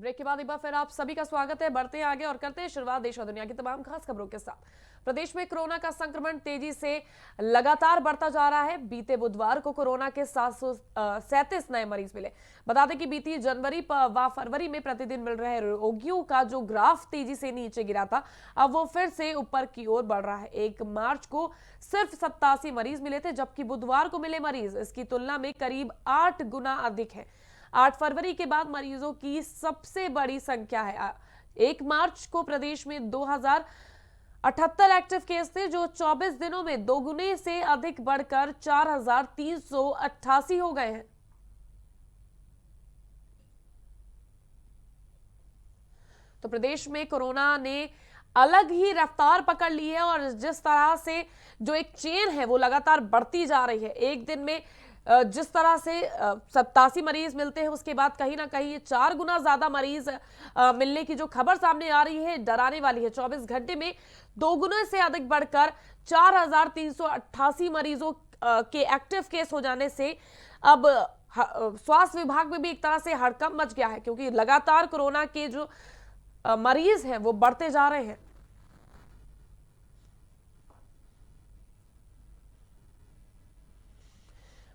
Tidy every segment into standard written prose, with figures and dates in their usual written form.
Break के बाद एक बार फिर आप सभी का स्वागत है। बढ़ते हैं आगे और करते हैं शुरुआत देश और दुनिया की तमाम खास खबरों के साथ। प्रदेश में कोरोना का संक्रमण तेजी से लगातार बढ़ता जा रहा है। बीते बुधवार को कोरोना के 737 नए मरीज मिले। बता दें कि बीती जनवरी व फरवरी में प्रतिदिन मिल रहे रोगियों का जो ग्राफ तेजी से नीचे गिरा था, अब वो फिर से ऊपर की ओर बढ़ रहा है। 1 मार्च को सिर्फ 87 मरीज मिले थे, जबकि बुधवार को मिले मरीज इसकी तुलना में करीब 8 गुना अधिक है। 8 फरवरी के बाद मरीजों की सबसे बड़ी संख्या है। 1 मार्च को प्रदेश में 2078 एक्टिव केस थे, जो 24 दिनों में दोगुने से अधिक बढ़कर 4388 हो गए हैं। तो प्रदेश में कोरोना ने अलग ही रफ्तार पकड़ ली है और जिस तरह से जो एक चेन है वो लगातार बढ़ती जा रही है। एक दिन में जिस तरह से 87 मरीज मिलते हैं, उसके बाद कहीं ना कहीं 4 गुना ज्यादा मरीज मिलने की जो खबर सामने आ रही है, डराने वाली है। 24 घंटे में 2 गुना से अधिक बढ़कर 4388 मरीजों के एक्टिव केस हो जाने से अब स्वास्थ्य विभाग में भी एक तरह से हड़कंप मच गया है, क्योंकि लगातार कोरोना के जो मरीज हैं वो बढ़ते जा रहे हैं।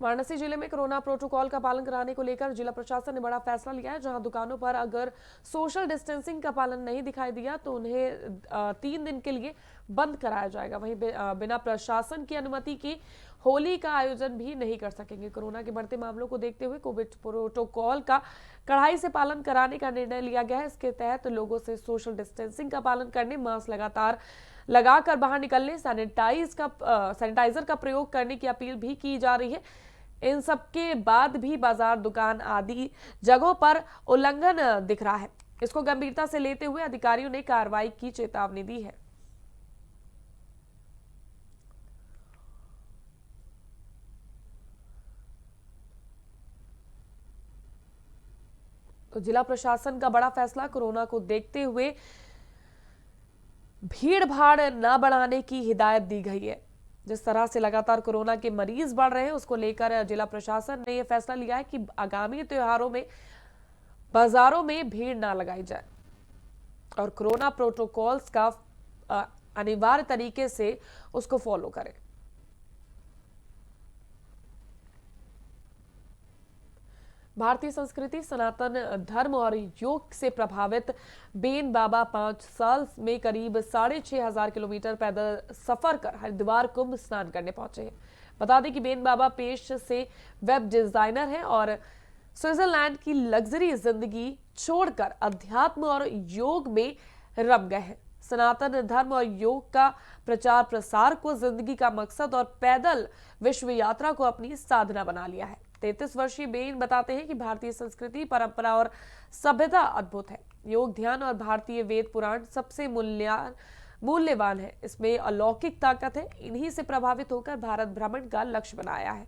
वाराणसी जिले में कोरोना प्रोटोकॉल का पालन कराने को लेकर जिला प्रशासन ने बड़ा फैसला लिया है। जहां दुकानों पर अगर सोशल डिस्टेंसिंग का पालन नहीं दिखाई दिया तो उन्हें 3 दिन के लिए बंद कराया जाएगा। वहीं बिना प्रशासन की अनुमति के होली का आयोजन भी नहीं कर सकेंगे। कोरोना के बढ़ते मामलों को देखते हुए कोविड प्रोटोकॉल का कड़ाई से पालन कराने का निर्णय लिया गया है। इसके तहत लोगों से सोशल डिस्टेंसिंग का पालन करने, मास्क लगातार लगाकर बाहर निकलने, सैनिटाइजर का प्रयोग करने की अपील भी की जा रही है। इन सब के बाद भी बाजार, दुकान आदि जगहों पर उल्लंघन दिख रहा है। इसको गंभीरता से लेते हुए अधिकारियों ने कार्रवाई की चेतावनी दी है। तो जिला प्रशासन का बड़ा फैसला, कोरोना को देखते हुए भीड़ भाड़ न बढ़ाने की हिदायत दी गई है। जिस तरह से लगातार कोरोना के मरीज बढ़ रहे हैं, उसको लेकर जिला प्रशासन ने यह फैसला लिया है कि आगामी त्योहारों में बाजारों में भीड़ ना लगाई जाए और कोरोना प्रोटोकॉल्स का अनिवार्य तरीके से उसको फॉलो करें। भारतीय संस्कृति, सनातन धर्म और योग से प्रभावित बेन बाबा 5 साल में करीब 6,500 किलोमीटर पैदल सफर कर हरिद्वार कुंभ स्नान करने पहुंचे हैं। बता दें कि बेन बाबा पेश से वेब डिजाइनर हैं और स्विट्जरलैंड की लग्जरी जिंदगी छोड़कर अध्यात्म और योग में रम गए हैं। सनातन धर्म और योग का प्रचार प्रसार को जिंदगी का मकसद और पैदल विश्व यात्रा को अपनी साधना बना लिया है। 33 वर्षीय बेन बताते हैं कि भारतीय संस्कृति, परंपरा और सभ्यता अद्भुत है। योग, ध्यान और भारतीय वेद पुराण सबसे मूल्यवान है। इसमें अलौकिक ताकत है। इन्हीं से प्रभावित होकर भारत भ्रमण का लक्ष्य बनाया है।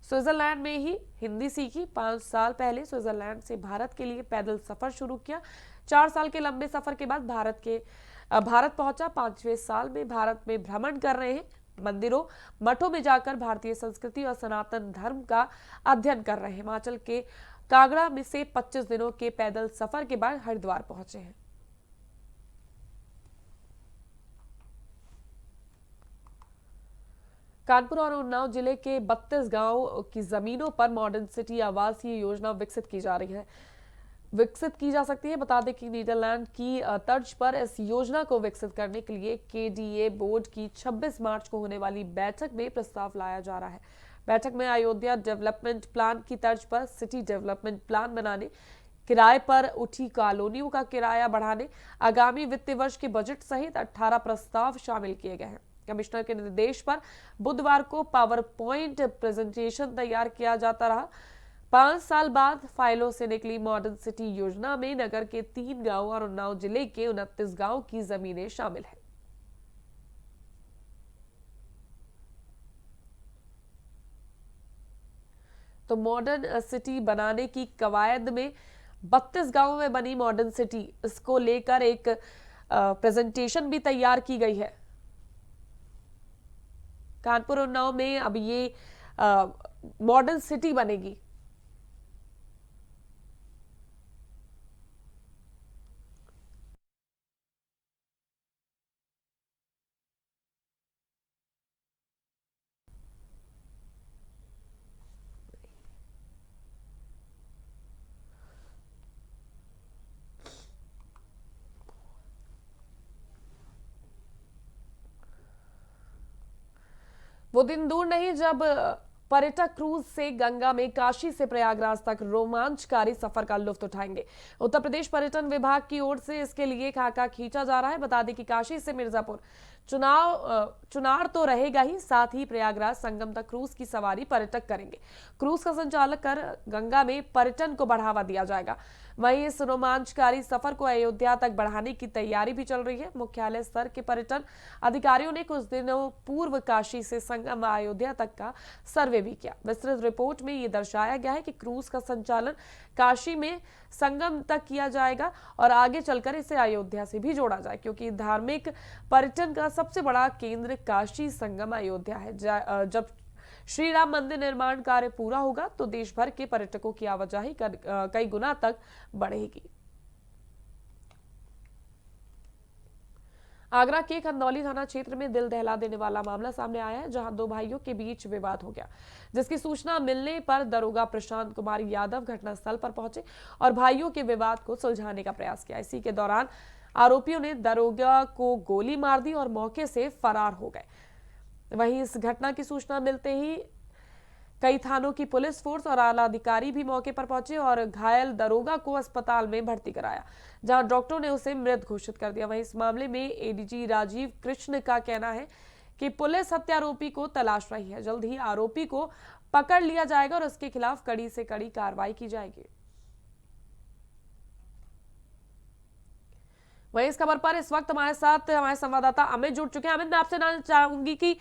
स्विट्जरलैंड में ही हिंदी सीखी। 5 साल पहले स्विट्जरलैंड से भारत के लिए पैदल सफर शुरू किया। 4 साल के लंबे सफर के बाद भारत पहुंचा। 5वें साल में भारत में भ्रमण कर रहे हैं। मंदिरों, मठों में जाकर भारतीय संस्कृति और सनातन धर्म का अध्ययन कर रहे हैं। हिमाचल के कांगड़ा में से 25 दिनों के पैदल सफर के बाद हरिद्वार पहुंचे हैं। कानपुर और उन्नाव जिले के 32 गांव की जमीनों पर मॉडर्न सिटी आवासीय योजना विकसित की जा सकती है। बता दें कि नीदरलैंड की तर्ज पर इस योजना को विकसित करने के लिए केडीए बोर्ड की 26 मार्च को होने वाली बैठक में प्रस्ताव लाया जा रहा है। बैठक में अयोध्या डेवलपमेंट प्लान की तर्ज पर सिटी डेवलपमेंट प्लान बनाने, किराए पर उठी कॉलोनियों का किराया बढ़ाने, आगामी वित्तीय वर्ष के बजट सहित 18 प्रस्ताव शामिल किए गए हैं। कमिश्नर के निर्देश पर बुधवार को पावर पॉइंट प्रेजेंटेशन तैयार किया जाता रहा। 5 साल बाद फाइलों से निकली मॉडर्न सिटी योजना में नगर के 3 गांव और उन्नाव जिले के 29 गांव की जमीनें शामिल हैं। तो मॉडर्न सिटी बनाने की कवायद में 32 गांवों में बनी मॉडर्न सिटी, इसको लेकर एक प्रेजेंटेशन भी तैयार की गई है। कानपुर उन्नाव में अब ये मॉडर्न सिटी बनेगी। वो दिन दूर नहीं जब पर्यटक क्रूज से गंगा में काशी से प्रयागराज तक रोमांचकारी सफर का लुत्फ उठाएंगे। उत्तर प्रदेश पर्यटन विभाग की ओर से इसके लिए खाका खींचा जा रहा है। बता दें कि काशी से मिर्जापुर चुनार तो रहेगा ही, साथ ही प्रयागराज संगम तक क्रूज की सवारी पर्यटक करेंगे। क्रूज का संचालन कर गंगा में पर्यटन को बढ़ावा दिया जाएगा। वहीं इस रोमांचकारी सफर को अयोध्या तक बढ़ाने की तैयारी भी चल रही है। मुख्यालय स्तर के पर्यटन अधिकारियों ने कुछ दिनों पूर्व काशी से संगम अयोध्या तक का सर्वे भी किया। विस्तृत रिपोर्ट में ये दर्शाया गया है कि क्रूज का संचालन काशी में संगम तक किया जाएगा और आगे चलकर इसे अयोध्या से भी जोड़ा जाए, क्योंकि धार्मिक पर्यटन का सबसे बड़ा केंद्र काशी संगम अयोध्या है। जब श्री राम मंदिर निर्माण कार्य पूरा होगा तो देश भर के पर्यटकों की आवाजाही कई गुना तक बढ़ेगी। आगरा के खंदौली थाना क्षेत्र में दिल दहला देने वाला मामला सामने आया है, जहां दो भाइयों के बीच विवाद हो गया, जिसकी सूचना मिलने पर दरोगा प्रशांत कुमार यादव घटनास्थल पर पहुंचे और भाइयों के विवाद को सुलझाने का प्रयास किया। इसी के दौरान आरोपियों ने दरोगा को गोली मार दी और मौके से फरार हो गए। वहीं इस घटना की सूचना मिलते ही कई थानों की पुलिस फोर्स और आला अधिकारी भी मौके पर पहुंचे और घायल दरोगा को अस्पताल में भर्ती कराया, जहां डॉक्टरों ने उसे मृत घोषित कर दिया। वहीं इस मामले में एडीजी राजीव कृष्ण का कहना है कि पुलिस हत्यारोपी को तलाश रही है। जल्द ही आरोपी को पकड़ लिया जाएगा और उसके खिलाफ कड़ी से कड़ी कार्रवाई की जाएगी। वहीं इस खबर पर इस वक्त हमारे साथ हमारे संवाददाता अमित जुड़ चुके हैं। अमित, मैं आपसे जानना चाहूंगी कि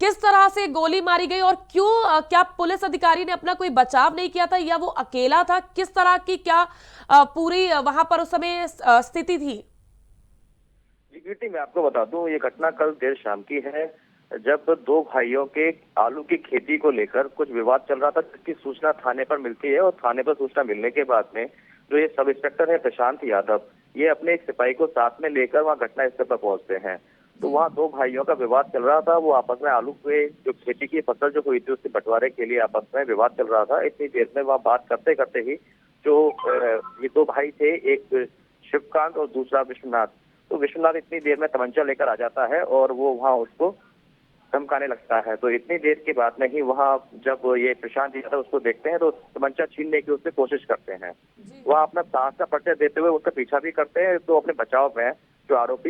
किस तरह से गोली मारी गई और क्यों, क्या पुलिस अधिकारी ने अपना कोई बचाव नहीं किया था या वो अकेला था? किस तरह की क्या पूरी वहां पर उस समय स्थिति थी? जी कीर्ति, मैं आपको बता दूं, ये घटना कल देर शाम की है, जब दो भाइयों के आलू की खेती को लेकर कुछ विवाद चल रहा था, जिसकी सूचना थाने पर मिलती है और थाने पर सूचना मिलने के बाद में जो ये सब इंस्पेक्टर है प्रशांत यादव, ये अपने एक सिपाही को साथ में लेकर वहाँ घटनास्थल पर पहुंचते हैं। तो वहाँ दो भाइयों का विवाद चल रहा था। वो आपस में आलू के जो खेती की फसल जो हुई थी उसके बंटवारे के लिए आपस में विवाद चल रहा था। इतनी देर में वहाँ बात करते करते ही जो ये दो भाई थे, एक शिवकांत और दूसरा विश्वनाथ, तो विश्वनाथ इतनी देर में तमंचा लेकर आ जाता है और वो वहाँ उसको धमकाने लगता है। तो इतनी देर के बाद में ही वहाँ जब ये प्रशांत यादव उसको देखते हैं तो तमंचा छीनने की उससे कोशिश करते हैं। वह अपना साहस का परिचय देते हुए उसका पीछा भी करते हैं। तो अपने बचाव में जो आरोपी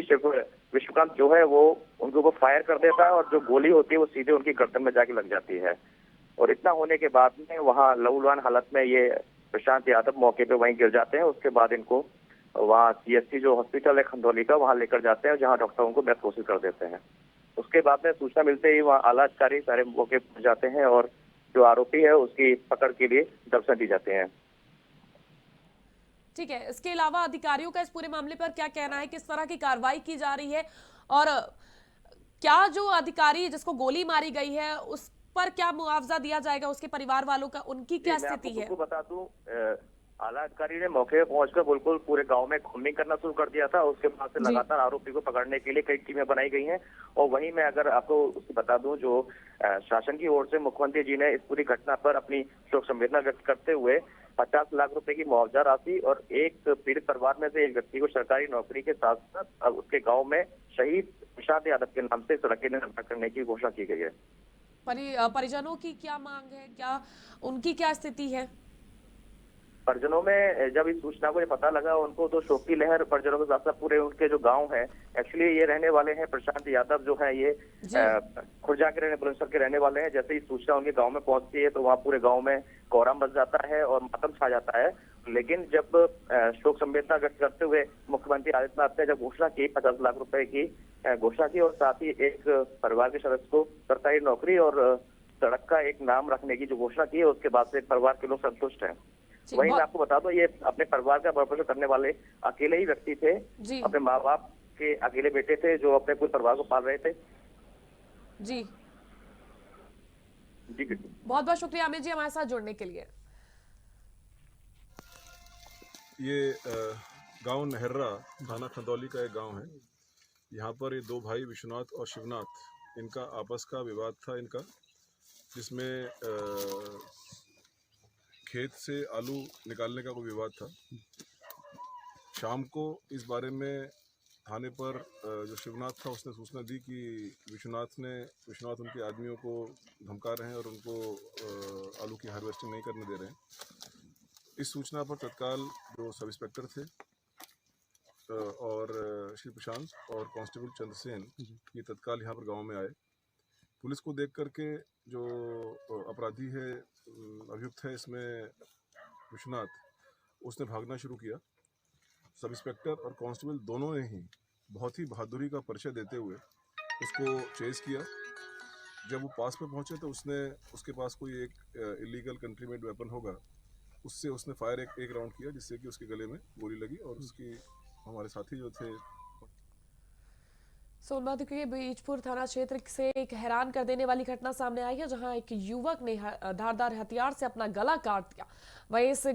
विश्वकांत जो है वो उनके ऊपर फायर कर देता है और जो गोली होती है वो सीधे उनकी गर्दन में जाके लग जाती है। और इतना होने के बाद में वहाँ लहूलुहान हालत में ये प्रशांत यादव मौके पे वहीं गिर जाते हैं। उसके बाद इनको वहाँ सीएससी जो हॉस्पिटल है खंदौली का, वहाँ लेकर जाते हैं, जहाँ डॉक्टर उनको मृत घोषित कर देते हैं। उसके बाद में सूचना मिलते ही वहाँ आला अधिकारी सारे मौके पहुंच जाते हैं और जो आरोपी है उसकी पकड़ के लिए दर्शन दी जाते हैं। ठीक है, इसके अलावा अधिकारियों का इस पूरे मामले पर क्या कहना है? किस तरह की कार्रवाई की जा रही है और क्या जो अधिकारी जिसको गोली मारी गई है उस पर क्या मुआवजा दिया जाएगा? उसके परिवार वालों का, उनकी क्या स्थिति है? मैं आपको बता दूं, आला अधिकारी ने मौके पर पहुंचकर बिल्कुल पूरे गांव में खूनिंग करना शुरू कर दिया था। उसके बाद से लगातार आरोपी को पकड़ने के लिए कई टीमें बनाई गई हैं। और वहीं मैं अगर आपको बता दूं, जो शासन की ओर से मुख्यमंत्री जी ने इस पूरी घटना पर अपनी शोक संवेदना व्यक्त करते हुए 50 लाख रुपए की मुआवजा राशि और एक पीड़ित परिवार में से एक व्यक्ति को सरकारी नौकरी के साथ साथ अब उसके गाँव में शहीद प्रशांत यादव के नाम से सड़कें निर्माण करने की घोषणा की गई है। परिजनों की क्या मांग है, क्या उनकी क्या स्थिति है? परिजनों में जब इस सूचना को पता लगा, उनको तो शोक की लहर परिजनों के साथ साथ पूरे उनके जो गांव है, एक्चुअली ये रहने वाले हैं प्रशांत यादव जो है ये खुर्जा के बुलंदशहर के रहने वाले हैं। जैसे ही सूचना उनके गांव में पहुंचती है तो वहाँ पूरे गांव में कोहराम बच जाता है और मातम छा जाता है। लेकिन जब शोक संवेदना व्यक्त करते हुए मुख्यमंत्री आदित्यनाथ ने जब घोषणा की 50 लाख रुपए की घोषणा की और साथ ही एक परिवार के सदस्य को सरकारी नौकरी और सड़क का एक नाम रखने की जो घोषणा की है, उसके बाद से परिवार के लोग संतुष्ट हैं। वहीं मैं आपको बता दूं, ये अपने परिवार का भरण करने वाले अकेले ही व्यक्ति थे। अपने माँ बाप के अकेले बेटे थे जो अपने पूरे परिवार को पाल रहे थे। जी जी बहुत बहुत शुक्रिया अमित जी हमारे साथ जुड़ने के लिए। ये गांव नहर्रा थाना खंदौली का एक गांव है। यहाँ पर ये दो भाई विश्वनाथ और शिवनाथ, इनका आपस का विवाद था इनका, जिसमें खेत से आलू निकालने का कोई विवाद था। शाम को इस बारे में थाने पर जो शिवनाथ था उसने सूचना दी कि विश्वनाथ उनके आदमियों को धमका रहे हैं और उनको आलू की हार्वेस्टिंग नहीं करने दे रहे हैं। इस सूचना पर तत्काल जो सब इंस्पेक्टर थे और श्री प्रशांत और कांस्टेबल चंद्रसेन ये तत्काल यहाँ पर गांव में आए। पुलिस को देख करके जो अपराधी है, अभियुक्त है इसमें विश्वनाथ, उसने भागना शुरू किया। सब इंस्पेक्टर और कांस्टेबल दोनों ने ही बहुत ही बहादुरी का परिचय देते हुए उसको चेस किया। जब वो पास पे पहुंचे तो उसके पास कोई एक इलीगल कंट्री मेड वेपन होगा, उससे उसने फायर एक राउंड किया जिससे कि उसके गले में गोली लगी और उसकी हमारे साथी जो थे। सोनभद्र के बीजपुर थाना क्षेत्र से एक हैरान कर देने वाली घटना सामने आई है, जहां एक युवक ने धारदार हथियार से अपना गला काट दिया। वहीं इस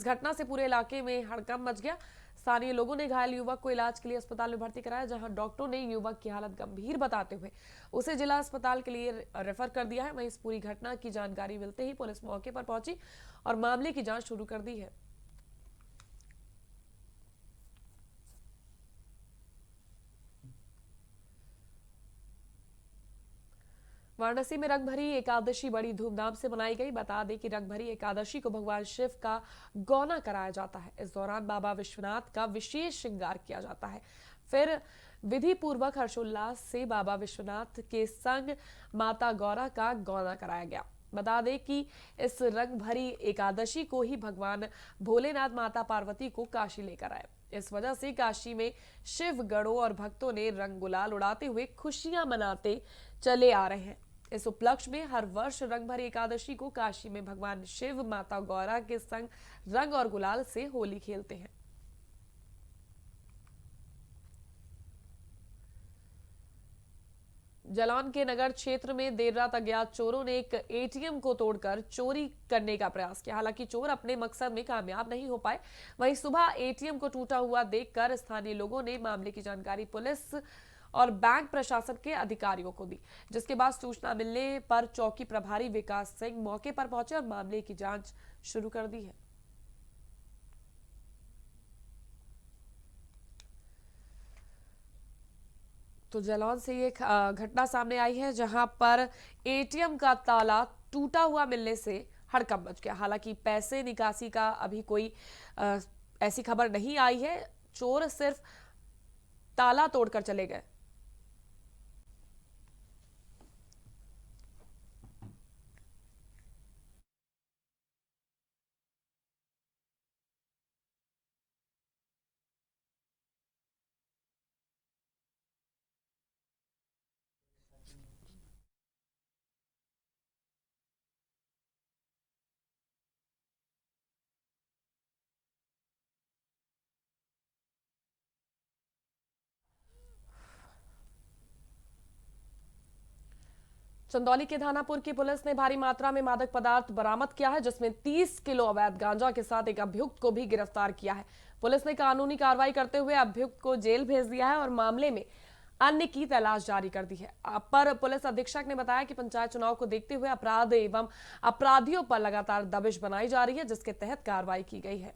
घटना से पूरे इलाके में हड़कंप मच गया। स्थानीय लोगों ने घायल युवक को इलाज के लिए अस्पताल में भर्ती कराया, जहां डॉक्टरों ने युवक की हालत गंभीर बताते हुए उसे जिला अस्पताल के लिए रेफर कर दिया है। वहीं इस पूरी घटना की जानकारी मिलते ही पुलिस मौके पर पहुंची और मामले की जांच शुरू कर दी है। वाराणसी में रंगभरी एकादशी बड़ी धूमधाम से मनाई गई। बता दें कि रंगभरी एकादशी को भगवान शिव का गौना कराया जाता है। इस दौरान बाबा विश्वनाथ का विशेष श्रृंगार किया जाता है। फिर विधि पूर्वक हर्षोल्लास से बाबा विश्वनाथ के संग माता गौरा का गौना कराया गया। बता दें कि इस रंगभरी एकादशी को ही भगवान भोलेनाथ माता पार्वती को काशी लेकर आए। इस वजह से काशी में शिव गणों और भक्तों ने रंग गुलाल उड़ाते हुए खुशियां मनाते चले आ रहे हैं। इस उपलक्ष्य में हर वर्ष रंगभरी एकादशी को काशी में भगवान शिव माता गौरा के संग रंग और गुलाल से होली खेलते हैं। जालौन के नगर क्षेत्र में देर रात अज्ञात चोरों ने एक एटीएम को तोड़कर चोरी करने का प्रयास किया। हालांकि चोर अपने मकसद में कामयाब नहीं हो पाए। वहीं सुबह एटीएम को टूटा हुआ देखकर स्थानीय लोगों ने मामले की जानकारी पुलिस और बैंक प्रशासन के अधिकारियों को दी, जिसके बाद सूचना मिलने पर चौकी प्रभारी विकास सिंह मौके पर पहुंचे और मामले की जांच शुरू कर दी है। तो जालौन से ये घटना सामने आई है, जहां पर एटीएम का ताला टूटा हुआ मिलने से हड़कंप मच गया। हालांकि पैसे निकासी का अभी कोई ऐसी खबर नहीं आई है। चोर सिर्फ ताला तोड़कर चले गए। चंदौली के धानापुर की पुलिस ने भारी मात्रा में मादक पदार्थ बरामद किया है, जिसमें 30 किलो अवैध गांजा के साथ एक अभियुक्त को भी गिरफ्तार किया है। पुलिस ने कानूनी कार्रवाई करते हुए अभियुक्त को जेल भेज दिया है और मामले में अन्य की तलाश जारी कर दी है। अपर पुलिस अधीक्षक ने बताया कि पंचायत चुनाव को देखते हुए अपराध एवं अपराधियों पर लगातार दबिश बनाई जा रही है, जिसके तहत कार्रवाई की गई है।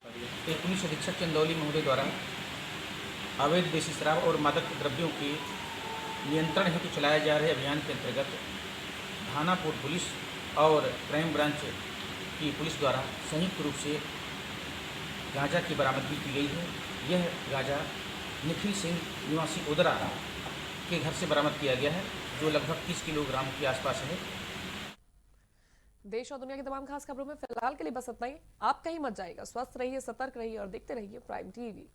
पुलिस अधीक्षक चंदौली महोदय द्वारा अवैध देसी शराब और मादक द्रव्यों के नियंत्रण हेतु चलाए जा रहे अभियान के अंतर्गत धानापुर पुलिस और क्राइम ब्रांच की पुलिस द्वारा संयुक्त रूप से गांजा की बरामदगी की गई है। यह गांजा निखिल सिंह निवासी उदरा के घर से बरामद किया गया है, जो लगभग 30 किलोग्राम के आसपास है। देश और दुनिया की तमाम खास खबरों में फिलहाल के लिए बस इतना ही। आप कहीं मत जाइएगा, स्वस्थ रहिए, सतर्क रहिए और देखते रहिए प्राइम टीवी।